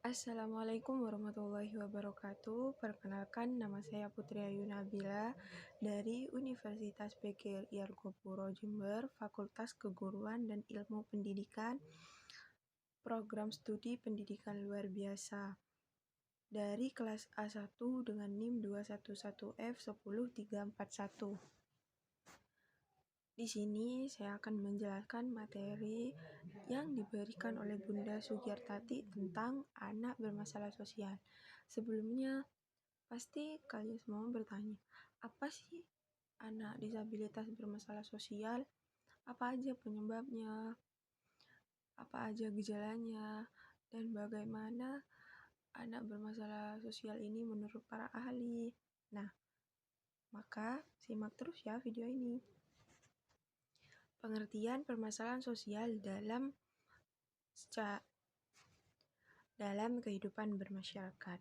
Assalamualaikum warahmatullahi wabarakatuh. Perkenalkan, nama saya Putri Ayu Nabila dari Universitas PGRI Argopuro Jember, Fakultas Keguruan dan Ilmu Pendidikan, Program Studi Pendidikan Luar Biasa, dari kelas A1 dengan NIM 211F10341. Di sini saya akan menjelaskan materi yang diberikan oleh Bunda Sugiyartati tentang anak bermasalah sosial. Sebelumnya, pasti kalian semua bertanya, apa sih anak disabilitas bermasalah sosial? Apa aja penyebabnya? Apa aja gejalanya? Dan bagaimana anak bermasalah sosial ini menurut para ahli? Nah, maka simak terus ya video ini. Pengertian permasalahan sosial dalam kehidupan bermasyarakat.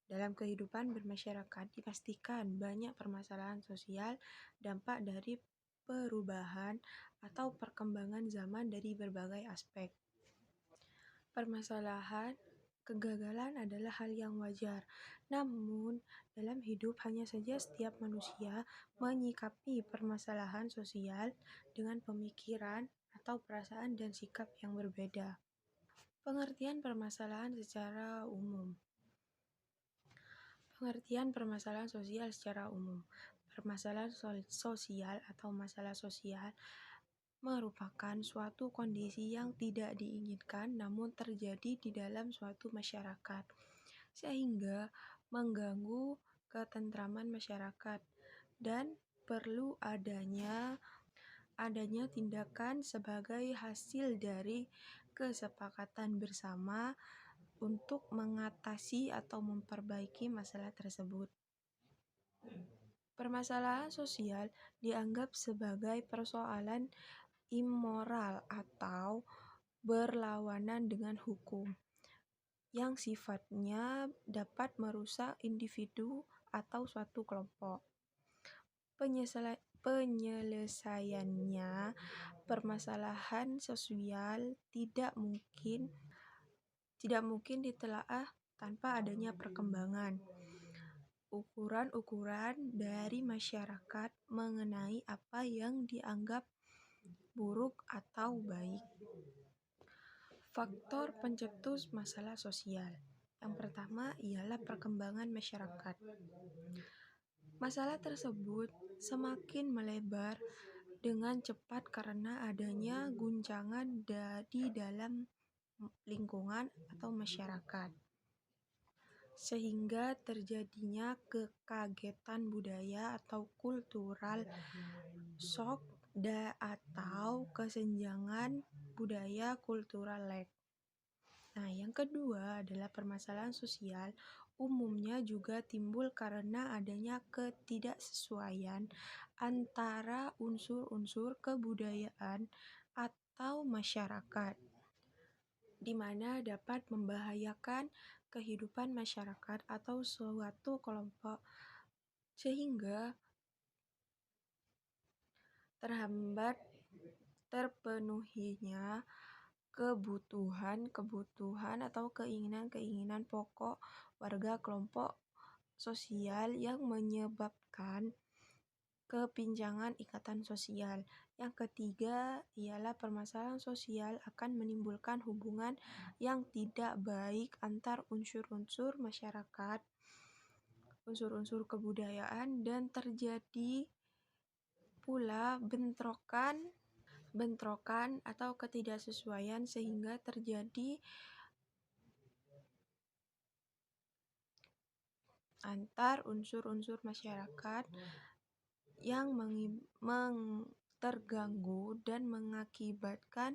Dalam kehidupan bermasyarakat dipastikan banyak permasalahan sosial dampak dari perubahan atau perkembangan zaman dari berbagai aspek. Permasalahan kegagalan adalah hal yang wajar. Namun, dalam hidup hanya saja setiap manusia menyikapi permasalahan sosial dengan pemikiran atau perasaan dan sikap yang berbeda. Pengertian permasalahan secara umum. Pengertian permasalahan sosial secara umum. Permasalahan sosial atau masalah sosial merupakan suatu kondisi yang tidak diinginkan namun terjadi di dalam suatu masyarakat, sehingga mengganggu ketentraman masyarakat dan perlu adanya tindakan sebagai hasil dari kesepakatan bersama untuk mengatasi atau memperbaiki masalah tersebut. Permasalahan sosial dianggap sebagai persoalan immoral atau berlawanan dengan hukum yang sifatnya dapat merusak individu atau suatu kelompok. Penyelesaiannya, permasalahan sosial tidak mungkin ditelaah tanpa adanya perkembangan ukuran-ukuran dari masyarakat mengenai apa yang dianggap buruk atau baik. Faktor pencetus masalah sosial. Yang pertama ialah perkembangan masyarakat. Masalah tersebut semakin melebar dengan cepat karena adanya guncangan di dalam lingkungan atau masyarakat, sehingga terjadinya kekagetan budaya atau cultural shock atau kesenjangan budaya cultural lag. Nah, yang kedua adalah permasalahan sosial umumnya juga timbul karena adanya ketidaksesuaian antara unsur-unsur kebudayaan atau masyarakat, di mana dapat membahayakan kehidupan masyarakat atau suatu kelompok, sehingga terhambat terpenuhinya kebutuhan atau keinginan pokok warga kelompok sosial yang menyebabkan kepinjangan ikatan sosial. Yang ketiga ialah permasalahan sosial akan menimbulkan hubungan yang tidak baik antar unsur-unsur masyarakat, unsur-unsur kebudayaan, dan terjadi pula bentrokan atau ketidaksesuaian sehingga terjadi antar unsur-unsur masyarakat yang terganggu dan mengakibatkan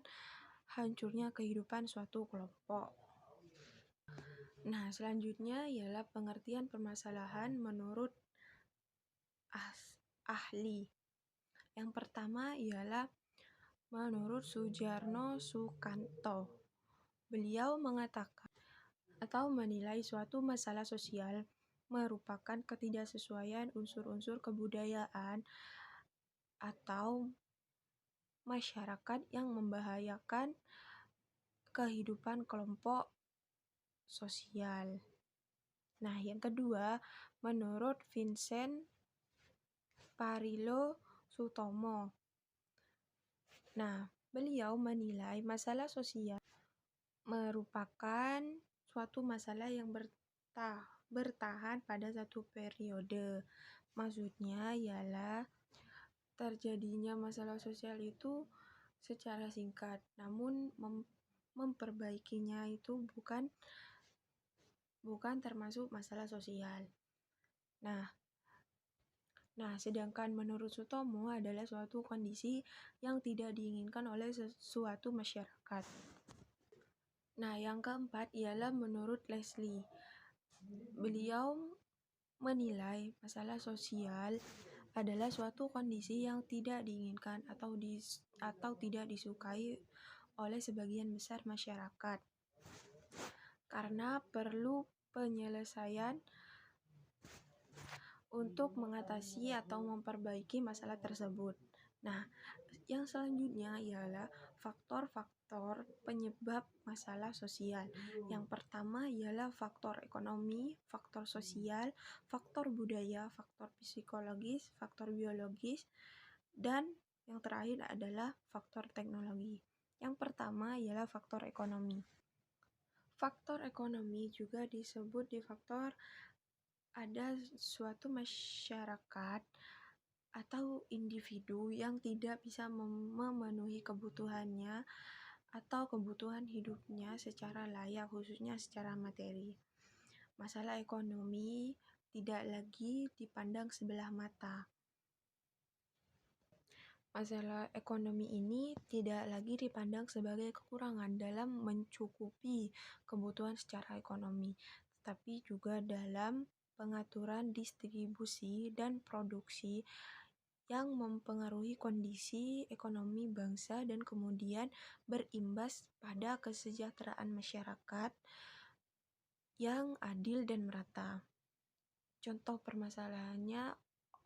hancurnya kehidupan suatu kelompok. Nah, selanjutnya ialah pengertian permasalahan menurut ahli. Yang pertama ialah menurut Sujarno Sukanto. Beliau mengatakan atau menilai suatu masalah sosial merupakan ketidaksesuaian unsur-unsur kebudayaan atau masyarakat yang membahayakan kehidupan kelompok sosial. Nah, yang kedua, menurut Vincent Parilo Sutomo. Nah, beliau menilai masalah sosial merupakan suatu masalah yang bertahan pada satu periode. Maksudnya ialah terjadinya masalah sosial itu secara singkat, namun memperbaikinya itu bukan termasuk masalah sosial. Nah, sedangkan menurut Sutomo adalah suatu kondisi yang tidak diinginkan oleh suatu masyarakat. Nah, yang keempat ialah menurut Leslie. Beliau menilai masalah sosial adalah suatu kondisi yang tidak diinginkan atau tidak disukai oleh sebagian besar masyarakat. Karena perlu penyelesaian untuk mengatasi atau memperbaiki masalah tersebut. Nah, yang selanjutnya ialah faktor-faktor penyebab masalah sosial. Yang pertama ialah faktor ekonomi, faktor sosial, faktor budaya, faktor psikologis, faktor biologis, dan yang terakhir adalah faktor teknologi. Yang pertama ialah faktor ekonomi. Faktor ekonomi juga disebut di faktor ada suatu masyarakat atau individu yang tidak bisa memenuhi kebutuhannya atau kebutuhan hidupnya secara layak, khususnya secara materi. Masalah ekonomi tidak lagi dipandang sebelah mata. Masalah ekonomi ini tidak lagi dipandang sebagai kekurangan dalam mencukupi kebutuhan secara ekonomi, tetapi juga dalam pengaturan distribusi dan produksi yang mempengaruhi kondisi ekonomi bangsa dan kemudian berimbas pada kesejahteraan masyarakat yang adil dan merata. Contoh permasalahannya,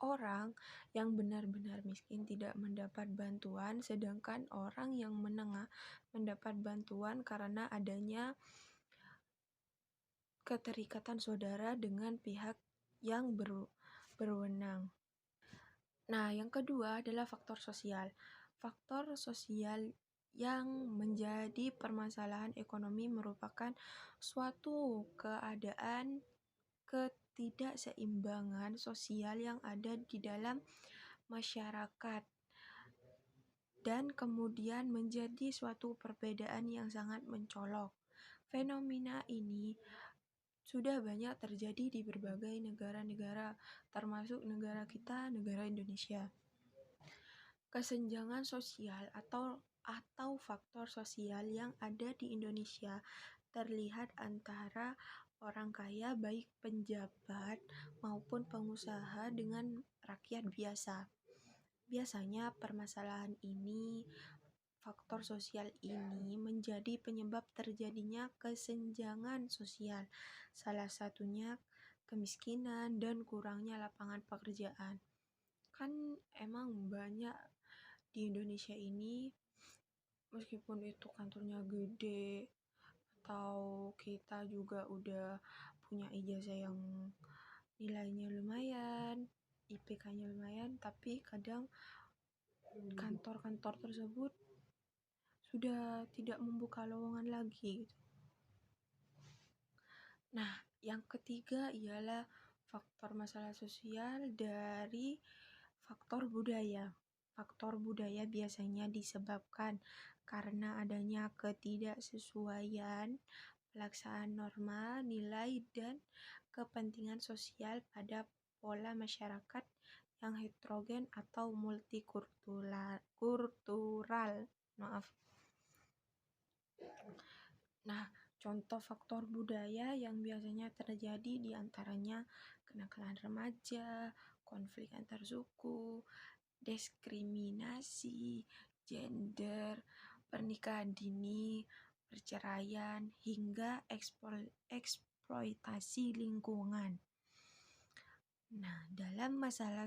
orang yang benar-benar miskin tidak mendapat bantuan, sedangkan orang yang menengah mendapat bantuan karena adanya keterikatan saudara dengan pihak yang berwenang. Nah, yang kedua adalah faktor sosial. Faktor sosial yang menjadi permasalahan ekonomi merupakan suatu keadaan ketidakseimbangan sosial yang ada di dalam masyarakat dan kemudian menjadi suatu perbedaan yang sangat mencolok. Fenomena ini sudah banyak terjadi di berbagai negara-negara, termasuk negara kita, negara Indonesia. Kesenjangan sosial atau faktor sosial yang ada di Indonesia terlihat antara orang kaya baik penjabat maupun pengusaha dengan rakyat biasa. Biasanya permasalahan ini, faktor sosial ini menjadi penyebab terjadinya kesenjangan sosial. Salah satunya kemiskinan dan kurangnya lapangan pekerjaan. Kan emang banyak di Indonesia ini, meskipun itu kantornya gede atau kita juga udah punya ijazah yang nilainya lumayan, IPK-nya lumayan, tapi kadang kantor-kantor tersebut sudah tidak membuka lowongan lagi. Nah, yang ketiga ialah faktor masalah sosial dari faktor budaya. Faktor budaya biasanya disebabkan karena adanya ketidaksesuaian pelaksanaan norma, nilai, dan kepentingan sosial pada pola masyarakat yang heterogen atau multikultural. Nah, contoh faktor budaya yang biasanya terjadi diantaranya kenakalan remaja, konflik antar suku, diskriminasi, gender, pernikahan dini, perceraian, hingga eksploitasi lingkungan. Nah, dalam masalah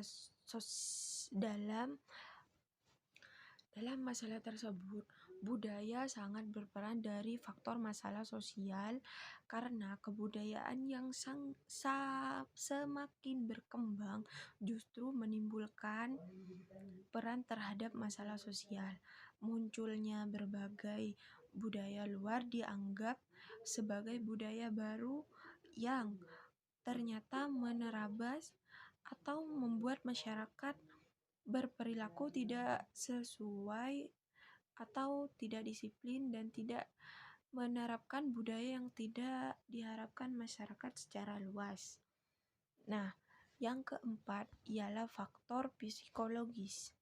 tersebut, Budaya sangat berperan dari faktor masalah sosial karena kebudayaan yang semakin berkembang justru menimbulkan peran terhadap masalah sosial. Munculnya berbagai budaya luar dianggap sebagai budaya baru yang ternyata menerabas atau membuat masyarakat berperilaku tidak sesuai atau tidak disiplin dan tidak menerapkan budaya yang tidak diharapkan masyarakat secara luas. Nah, yang keempat ialah faktor psikologis.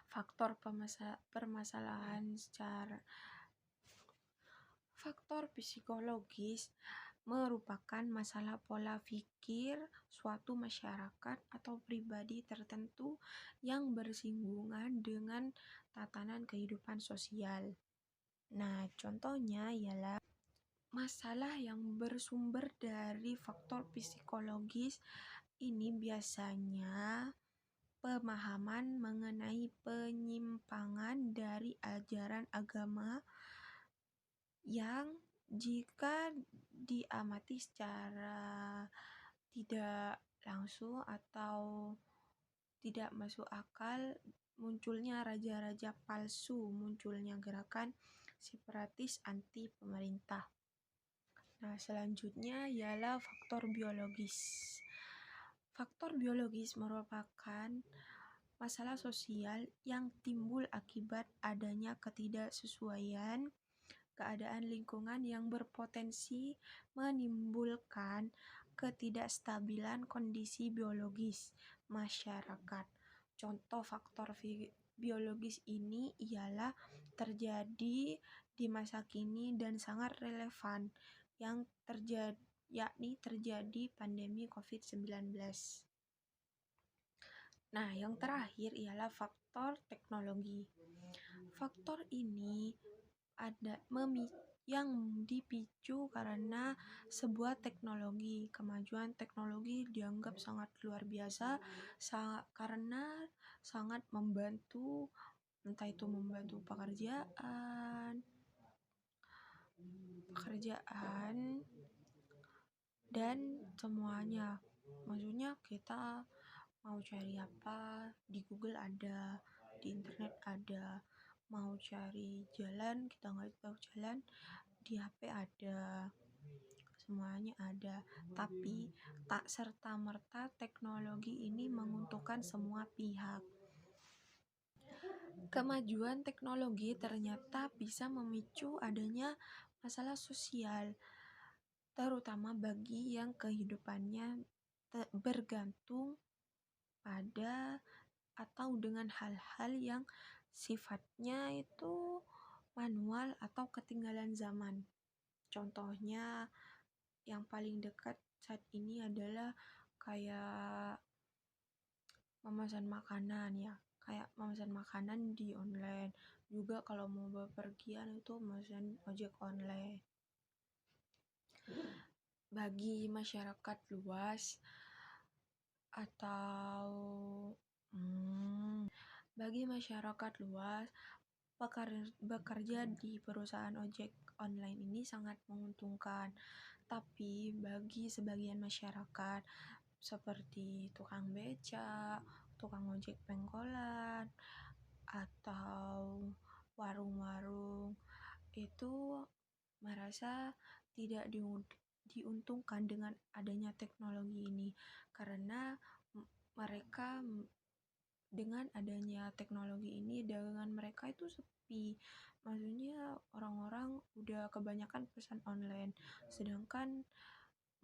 Faktor permasalahan secara Faktor psikologis merupakan masalah pola pikir suatu masyarakat atau pribadi tertentu yang bersinggungan dengan tatanan kehidupan sosial. Nah, contohnya ialah masalah yang bersumber dari faktor psikologis ini biasanya pemahaman mengenai penyimpangan dari ajaran agama yang jika diamati secara tidak langsung atau tidak masuk akal, munculnya raja-raja palsu, munculnya gerakan separatis anti pemerintah. Nah, selanjutnya ialah faktor biologis. Faktor biologis merupakan masalah sosial yang timbul akibat adanya ketidaksesuaian keadaan lingkungan yang berpotensi menimbulkan ketidakstabilan kondisi biologis masyarakat. Contoh faktor biologis ini ialah terjadi di masa kini dan sangat relevan yang terjadi pandemi COVID-19. Nah, yang terakhir ialah faktor teknologi. Faktor ini yang dipicu karena sebuah kemajuan teknologi dianggap sangat luar biasa karena sangat membantu, entah itu membantu pekerjaan dan semuanya. Maksudnya kita mau cari apa di Google ada, di internet ada, mau cari jalan kita nggak tahu jalan di HP ada, semuanya ada. Tapi tak serta-merta teknologi ini menguntungkan semua pihak. Kemajuan teknologi ternyata bisa memicu adanya masalah sosial, terutama bagi yang kehidupannya bergantung pada atau dengan hal-hal yang sifatnya itu manual atau ketinggalan zaman. Contohnya yang paling dekat saat ini adalah kayak memesan makanan di online. Juga kalau mau bepergian itu memesan ojek online. Bagi masyarakat luas atau bagi masyarakat luas, bekerja di perusahaan ojek online ini sangat menguntungkan. Tapi bagi sebagian masyarakat seperti tukang beca, tukang ojek pengkolan, atau warung-warung itu merasa tidak diuntungkan dengan adanya teknologi ini karena mereka dengan adanya teknologi ini dagangan mereka itu sepi. Maksudnya orang-orang udah kebanyakan pesan online, sedangkan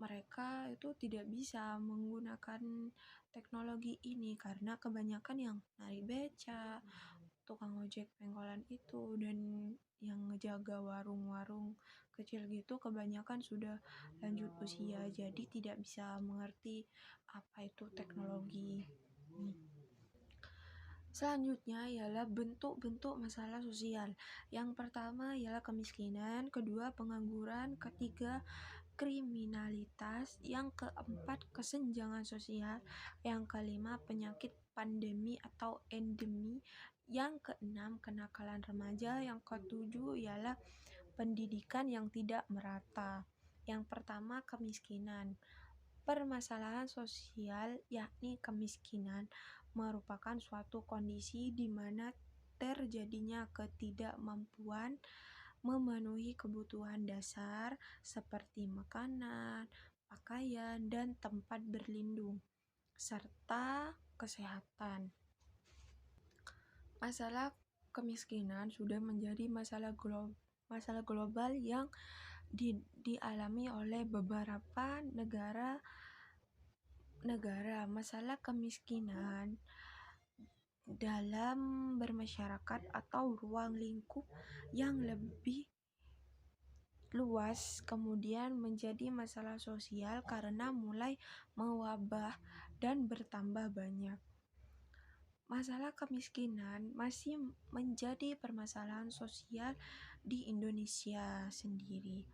mereka itu tidak bisa menggunakan teknologi ini karena kebanyakan yang narik beca, tukang ojek pengkolan itu, dan yang ngejaga warung-warung kecil gitu kebanyakan sudah lanjut usia, jadi tidak bisa mengerti apa itu teknologi. Selanjutnya ialah bentuk-bentuk masalah sosial. Yang pertama ialah kemiskinan, kedua pengangguran, ketiga kriminalitas, yang keempat kesenjangan sosial, yang kelima penyakit pandemi atau endemi, Yang keenam, kenakalan remaja. Yang ketujuh ialah pendidikan yang tidak merata. Yang pertama, kemiskinan. Permasalahan sosial, yakni kemiskinan, merupakan suatu kondisi di mana terjadinya ketidakmampuan memenuhi kebutuhan dasar seperti makanan, pakaian, dan tempat berlindung, serta kesehatan. Masalah kemiskinan sudah menjadi masalah global yang dialami oleh beberapa negara. Masalah kemiskinan dalam bermasyarakat atau ruang lingkup yang lebih luas kemudian menjadi masalah sosial karena mulai mewabah dan bertambah banyak. Masalah kemiskinan masih menjadi permasalahan sosial di Indonesia sendiri.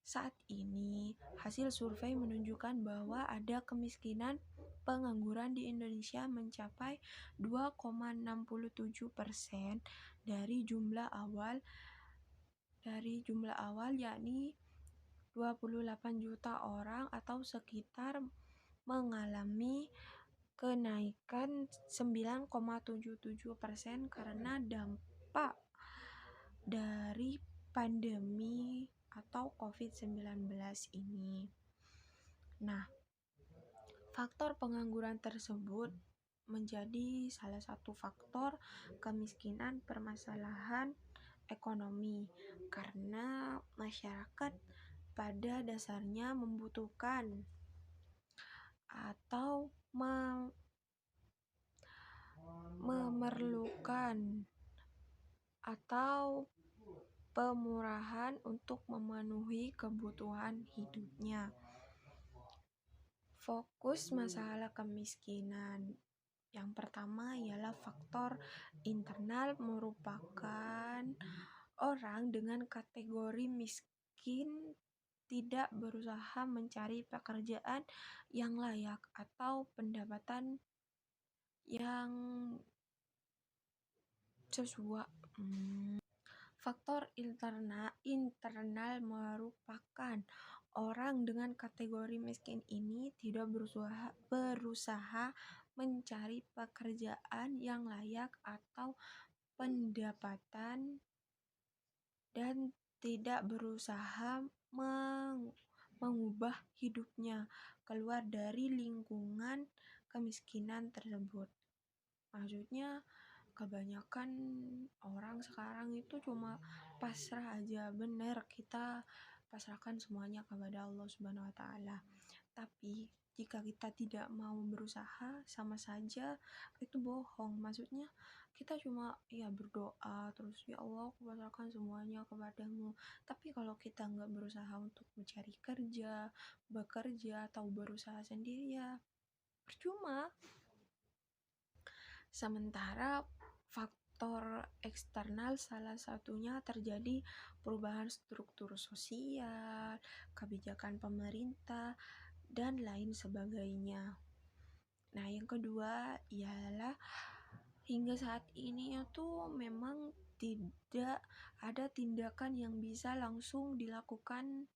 Saat ini, hasil survei menunjukkan bahwa ada kemiskinan pengangguran di Indonesia mencapai 2,67% dari jumlah awal yakni 28 juta orang atau sekitar mengalami kenaikan 9,77% karena dampak dari pandemi atau COVID-19 ini. Nah, faktor pengangguran tersebut menjadi salah satu faktor kemiskinan permasalahan ekonomi karena masyarakat pada dasarnya membutuhkan atau memerlukan atau pemurahan untuk memenuhi kebutuhan hidupnya. Fokus masalah kemiskinan. Yang pertama ialah faktor internal, merupakan orang dengan kategori miskin tidak berusaha mencari pekerjaan yang layak atau pendapatan yang sesuai. Faktor internal merupakan orang dengan kategori miskin ini tidak berusaha mencari pekerjaan yang layak atau pendapatan dan tidak berusaha mengubah hidupnya keluar dari lingkungan kemiskinan tersebut. Maksudnya kebanyakan orang sekarang itu cuma pasrah aja. Bener, kita pasrahkan semuanya kepada Allah Subhanahu wa Ta'ala. Tapi jika kita tidak mau berusaha, sama saja itu bohong. Maksudnya kita cuma berdoa terus, ya Allah aku pasrahkan semuanya kepadamu. Tapi kalau kita nggak berusaha untuk mencari kerja, bekerja atau berusaha sendiri, ya percuma. Sementara faktor eksternal salah satunya terjadi perubahan struktur sosial, kebijakan pemerintah, dan lain sebagainya. Nah, yang kedua ialah hingga saat ini itu memang tidak ada tindakan yang bisa langsung dilakukan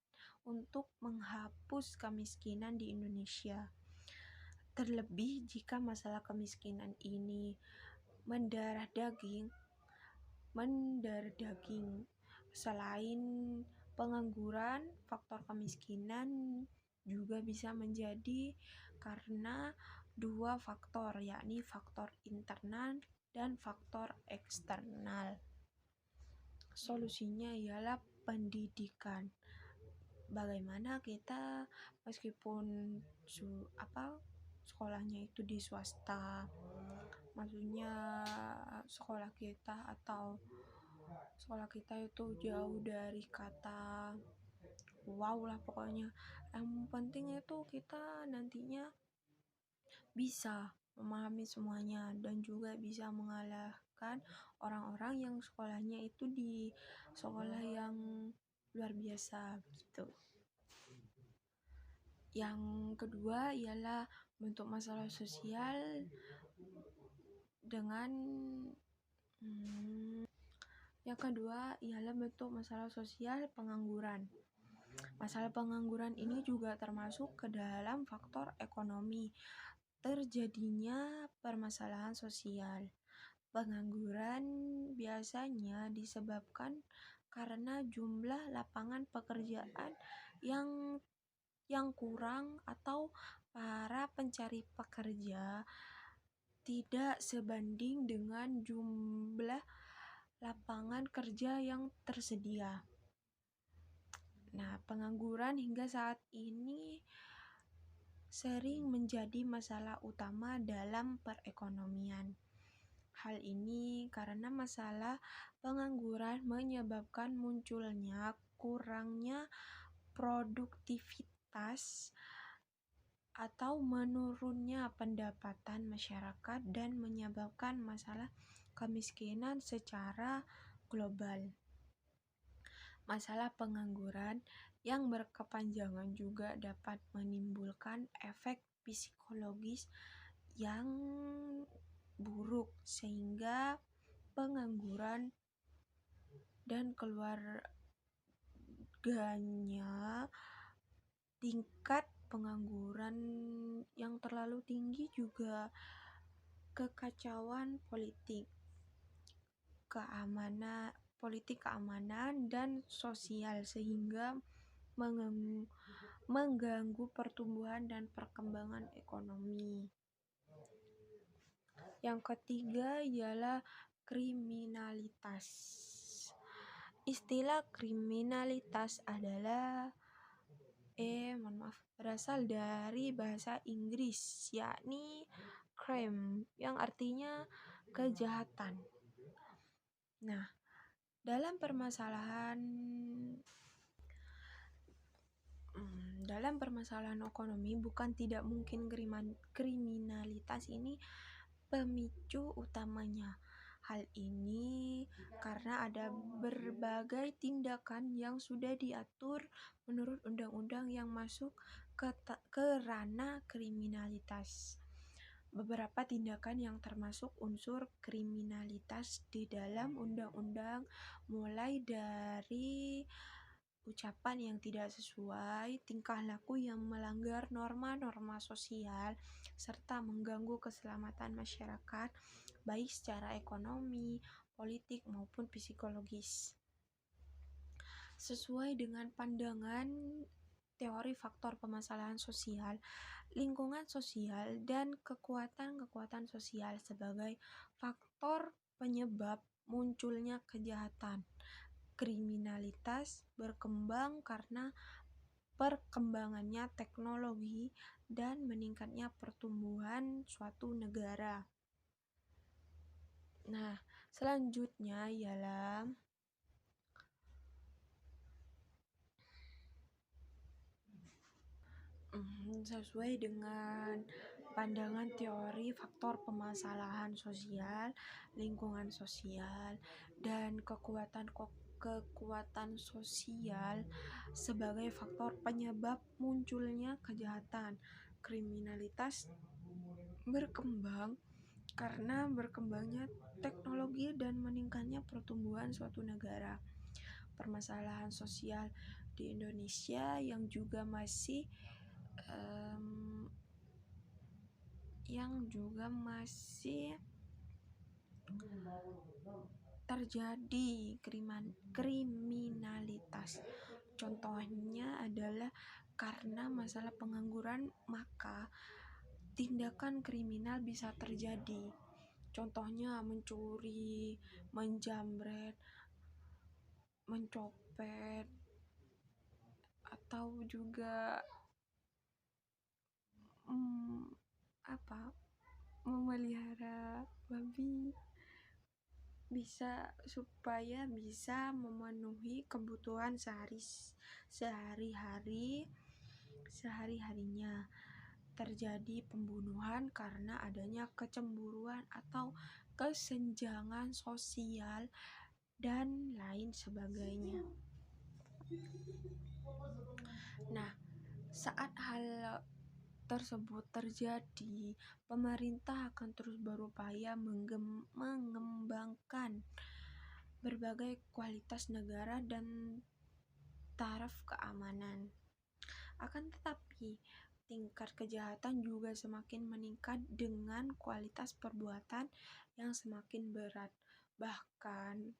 untuk menghapus kemiskinan di Indonesia. Terlebih jika masalah kemiskinan ini mendarah daging. Selain pengangguran, faktor kemiskinan juga bisa menjadi karena dua faktor, yakni faktor internal dan faktor eksternal. Solusinya ialah pendidikan. Bagaimana kita meskipun sekolahnya itu di swasta, maksudnya sekolah kita itu jauh dari kata wow lah pokoknya. Yang penting itu kita nantinya bisa memahami semuanya dan juga bisa mengalahkan orang-orang yang sekolahnya itu di sekolah yang luar biasa gitu. Yang kedua ialah bentuk masalah sosial dengan Yang kedua ialah bentuk masalah sosial pengangguran. Masalah pengangguran ini juga termasuk ke dalam faktor ekonomi. Terjadinya permasalahan sosial. Pengangguran biasanya disebabkan karena jumlah lapangan pekerjaan yang kurang atau para pencari pekerja tidak sebanding dengan jumlah lapangan kerja yang tersedia. Nah, pengangguran hingga saat ini sering menjadi masalah utama dalam perekonomian. Hal ini karena masalah pengangguran menyebabkan munculnya kurangnya produktivitas atau menurunnya pendapatan masyarakat dan menyebabkan masalah kemiskinan secara global. Masalah pengangguran yang berkepanjangan juga dapat menimbulkan efek psikologis yang buruk sehingga pengangguran dan keluarganya tingkat pengangguran yang terlalu tinggi juga kekacauan keamanan dan sosial sehingga mengganggu pertumbuhan dan perkembangan ekonomi. Yang ketiga ialah kriminalitas. Istilah kriminalitas adalah berasal dari bahasa Inggris, yakni crime, yang artinya kejahatan. Nah, dalam permasalahan ekonomi, bukan tidak mungkin kriminalitas ini pemicu utamanya. Hal ini karena ada berbagai tindakan yang sudah diatur menurut undang-undang yang masuk ke ranah kriminalitas. Beberapa tindakan yang termasuk unsur kriminalitas di dalam undang-undang mulai dari ucapan yang tidak sesuai, tingkah laku yang melanggar norma-norma sosial, serta mengganggu keselamatan masyarakat, baik secara ekonomi, politik, maupun psikologis. Sesuai dengan pandangan teori faktor permasalahan sosial, lingkungan sosial, dan kekuatan sosial sebagai faktor penyebab munculnya kejahatan. Kriminalitas berkembang karena perkembangannya teknologi dan meningkatnya pertumbuhan suatu negara. Nah, selanjutnya ialah sesuai dengan pandangan teori faktor permasalahan sosial, lingkungan sosial, dan kekuatan sosial sebagai faktor penyebab munculnya kejahatan. Kriminalitas berkembang karena berkembangnya teknologi dan meningkatnya pertumbuhan suatu negara. Permasalahan sosial di Indonesia yang juga masih terjadi kriminalitas. Contohnya adalah karena masalah pengangguran, maka tindakan kriminal bisa terjadi. Contohnya mencuri, menjamret, mencopet, atau juga memelihara babi supaya bisa memenuhi kebutuhan sehari-harinya. Terjadi pembunuhan karena adanya kecemburuan atau kesenjangan sosial dan lain sebagainya. Nah, saat hal tersebut terjadi, pemerintah akan terus berupaya mengembangkan berbagai kualitas negara dan taraf keamanan. Akan tetapi, tingkat kejahatan juga semakin meningkat dengan kualitas perbuatan yang semakin berat. Bahkan,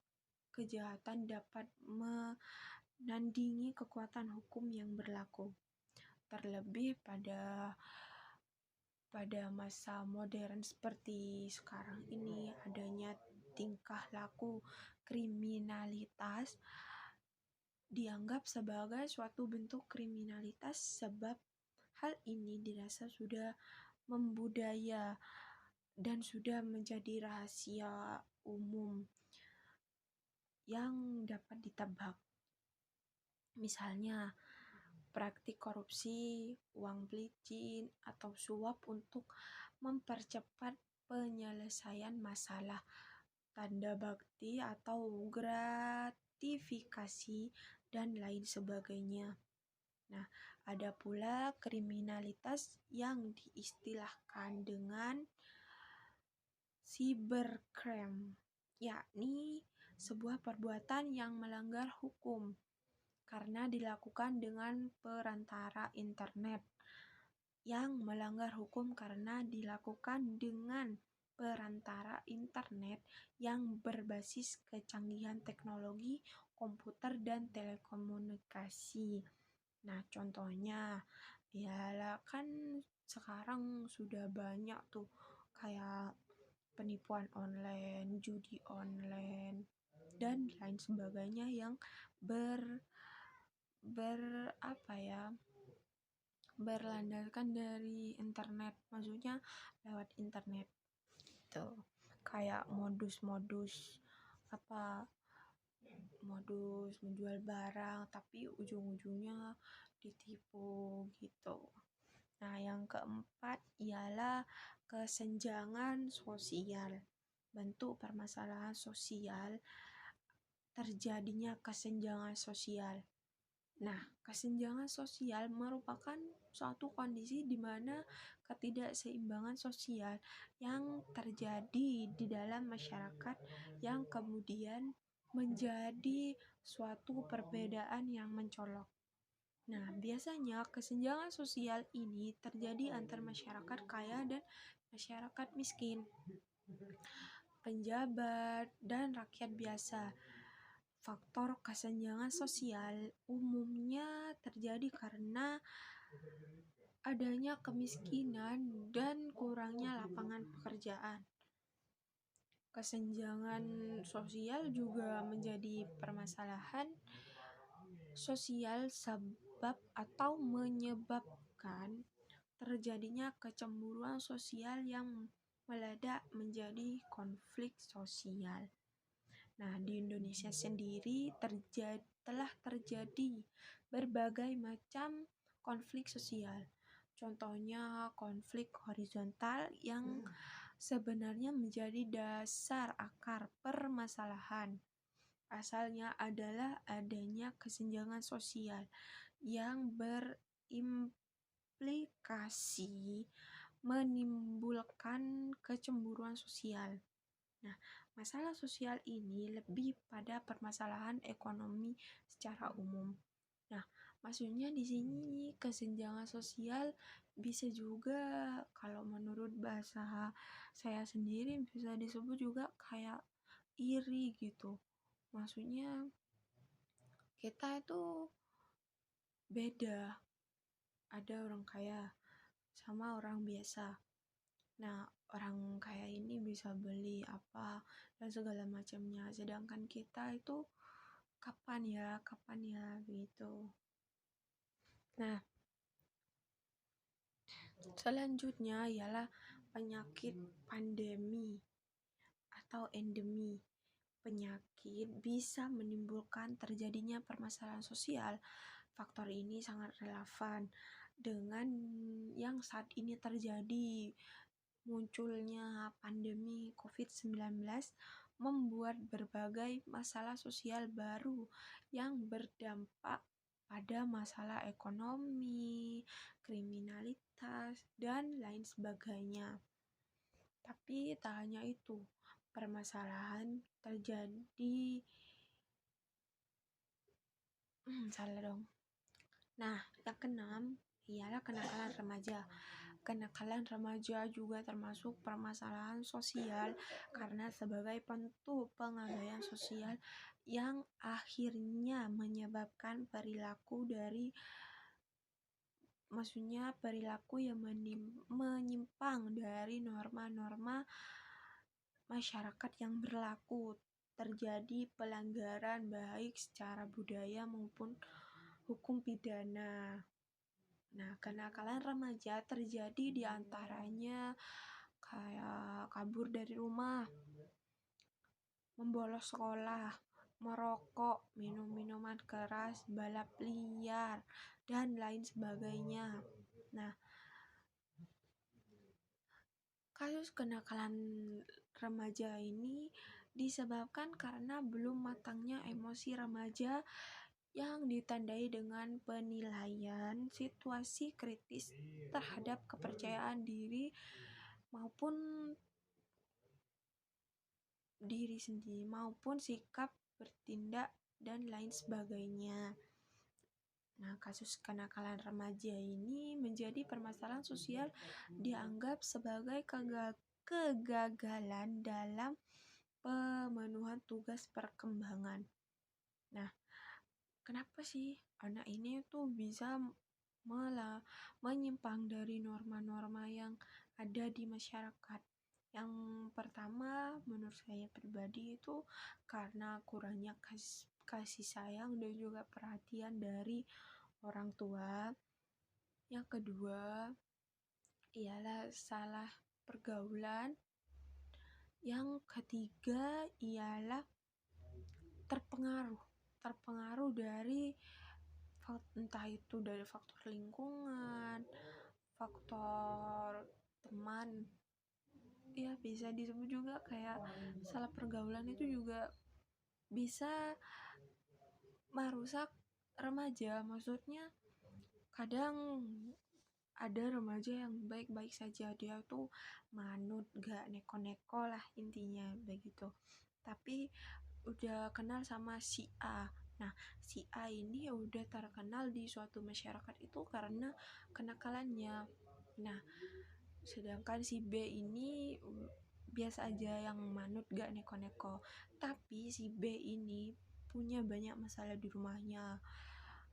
kejahatan dapat menandingi kekuatan hukum yang berlaku. Terlebih pada masa modern seperti sekarang ini, adanya tingkah laku kriminalitas dianggap sebagai suatu bentuk kriminalitas sebab hal ini dirasa sudah membudaya dan sudah menjadi rahasia umum yang dapat ditebak. Misalnya, praktik korupsi, uang pelicin, atau suap untuk mempercepat penyelesaian masalah, tanda bakti atau gratifikasi, dan lain sebagainya. Nah, ada pula kriminalitas yang diistilahkan dengan cybercrime, yakni sebuah perbuatan yang melanggar hukum karena dilakukan dengan perantara internet, yang melanggar hukum karena dilakukan dengan perantara internet yang berbasis kecanggihan teknologi komputer dan telekomunikasi. Nah, contohnya ya kan sekarang sudah banyak tuh kayak penipuan online, judi online, dan lain sebagainya yang berlandaskan dari internet, maksudnya lewat internet gitu. Kayak modus menjual barang tapi ujung-ujungnya ditipu gitu. Nah, yang keempat ialah kesenjangan sosial. Bentuk permasalahan sosial, terjadinya kesenjangan sosial. Nah, kesenjangan sosial merupakan suatu kondisi di mana ketidakseimbangan sosial yang terjadi di dalam masyarakat yang kemudian menjadi suatu perbedaan yang mencolok. Nah, biasanya kesenjangan sosial ini terjadi antar masyarakat kaya dan masyarakat miskin, penjabat, dan rakyat biasa. Faktor kesenjangan sosial umumnya terjadi karena adanya kemiskinan dan kurangnya lapangan pekerjaan. Kesenjangan sosial juga menjadi permasalahan sosial sebab atau menyebabkan terjadinya kecemburuan sosial yang meledak menjadi konflik sosial. Nah, di Indonesia sendiri telah terjadi berbagai macam konflik sosial. Contohnya konflik horizontal yang sebenarnya menjadi dasar akar permasalahan. Asalnya adalah adanya kesenjangan sosial yang berimplikasi menimbulkan kecemburuan sosial. Nah, masalah sosial ini lebih pada permasalahan ekonomi secara umum. Nah, maksudnya di sini kesenjangan sosial bisa juga, kalau menurut bahasa saya sendiri, bisa disebut juga kayak iri gitu. Maksudnya kita itu beda. Ada orang kaya sama orang biasa. Nah, orang kaya ini bisa beli apa dan segala macamnya, sedangkan kita itu kapan ya gitu. Nah, selanjutnya ialah penyakit pandemi atau endemi. Penyakit bisa menimbulkan terjadinya permasalahan sosial. Faktor ini sangat relevan dengan yang saat ini terjadi. Munculnya pandemi COVID-19 membuat berbagai masalah sosial baru yang berdampak pada masalah ekonomi, kriminalitas, dan lain sebagainya. Tapi tak hanya itu, permasalahan terjadi salah dong. Nah, yang keenam ialah kenakalan remaja. Kenakalan remaja juga termasuk permasalahan sosial karena sebagai bentuk pengabaian sosial yang akhirnya menyebabkan perilaku yang menyimpang dari norma-norma masyarakat yang berlaku. Terjadi pelanggaran baik secara budaya maupun hukum pidana. Nah, kenakalan remaja terjadi di antaranya kayak kabur dari rumah, membolos sekolah, merokok, minum minuman keras, balap liar, dan lain sebagainya. Nah, kasus kenakalan remaja ini disebabkan karena belum matangnya emosi remaja yang ditandai dengan penilaian situasi kritis terhadap kepercayaan diri maupun diri sendiri maupun sikap bertindak dan lain sebagainya. Nah, kasus kenakalan remaja ini menjadi permasalahan sosial dianggap sebagai kegagalan dalam pemenuhan tugas perkembangan. Nah, kenapa sih anak ini tuh bisa malah menyimpang dari norma-norma yang ada di masyarakat? Yang pertama, menurut saya pribadi itu karena kurangnya kasih sayang dan juga perhatian dari orang tua. Yang kedua, ialah salah pergaulan. Yang ketiga ialah terpengaruh dari entah itu dari faktor lingkungan, faktor teman, ya bisa disebut juga kayak salah pergaulan itu juga bisa merusak remaja. Maksudnya kadang ada remaja yang baik-baik saja, dia tuh manut, gak neko-neko lah intinya begitu, tapi udah kenal sama si A. Nah, si A ini udah terkenal di suatu masyarakat itu karena kenakalannya. Nah, sedangkan si B ini biasa aja yang manut gak neko-neko. Tapi si B ini punya banyak masalah di rumahnya.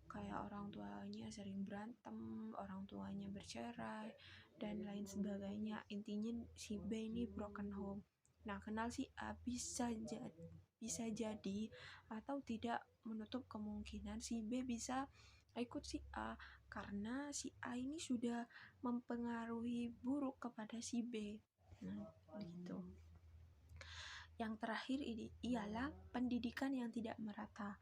Kayak orang tuanya sering berantem, orang tuanya bercerai, dan lain sebagainya. Intinya si B ini broken home. Nah, kenal si A bisa jadi atau tidak menutup kemungkinan si B bisa ikut si A karena si A ini sudah mempengaruhi buruk kepada si B. Nah, begitu. Yang terakhir ini ialah pendidikan yang tidak merata.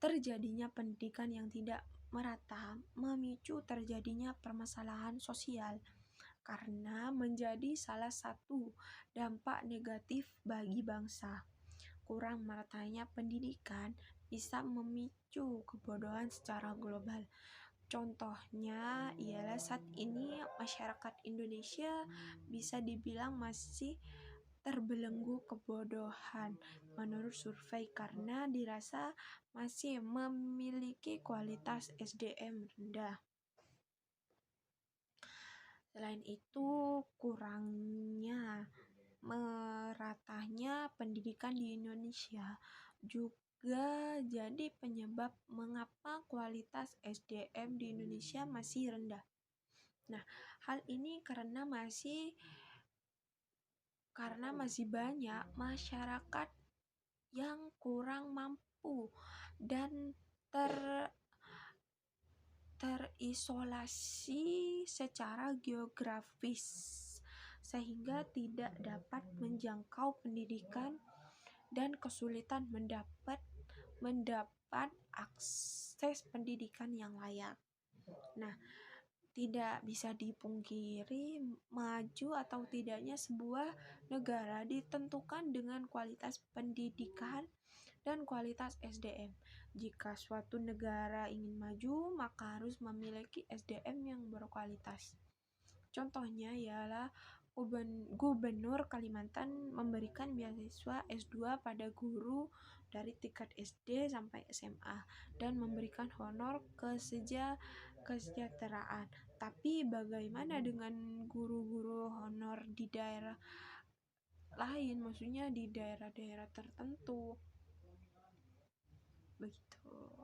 Terjadinya pendidikan yang tidak merata memicu terjadinya permasalahan sosial karena menjadi salah satu dampak negatif bagi bangsa. Kurang meratanya pendidikan bisa memicu kebodohan secara global. Contohnya ialah saat ini masyarakat Indonesia bisa dibilang masih terbelenggu kebodohan menurut survei karena dirasa masih memiliki kualitas SDM rendah. Selain itu, kurangnya meratanya pendidikan di Indonesia juga jadi penyebab mengapa kualitas SDM di Indonesia masih rendah. Nah, hal ini karena masih banyak masyarakat yang kurang mampu dan terisolasi secara geografis sehingga tidak dapat menjangkau pendidikan dan kesulitan mendapat akses pendidikan yang layak. Nah, tidak bisa dipungkiri maju atau tidaknya sebuah negara ditentukan dengan kualitas pendidikan dan kualitas SDM. Jika suatu negara ingin maju, maka harus memiliki SDM yang berkualitas berkualitas. Contohnya ialah Gubernur Kalimantan memberikan beasiswa S2 pada guru dari tingkat SD sampai SMA dan memberikan honor kesejahteraan. Tapi bagaimana dengan guru-guru honor di daerah lain, maksudnya di daerah-daerah tertentu? Begitu.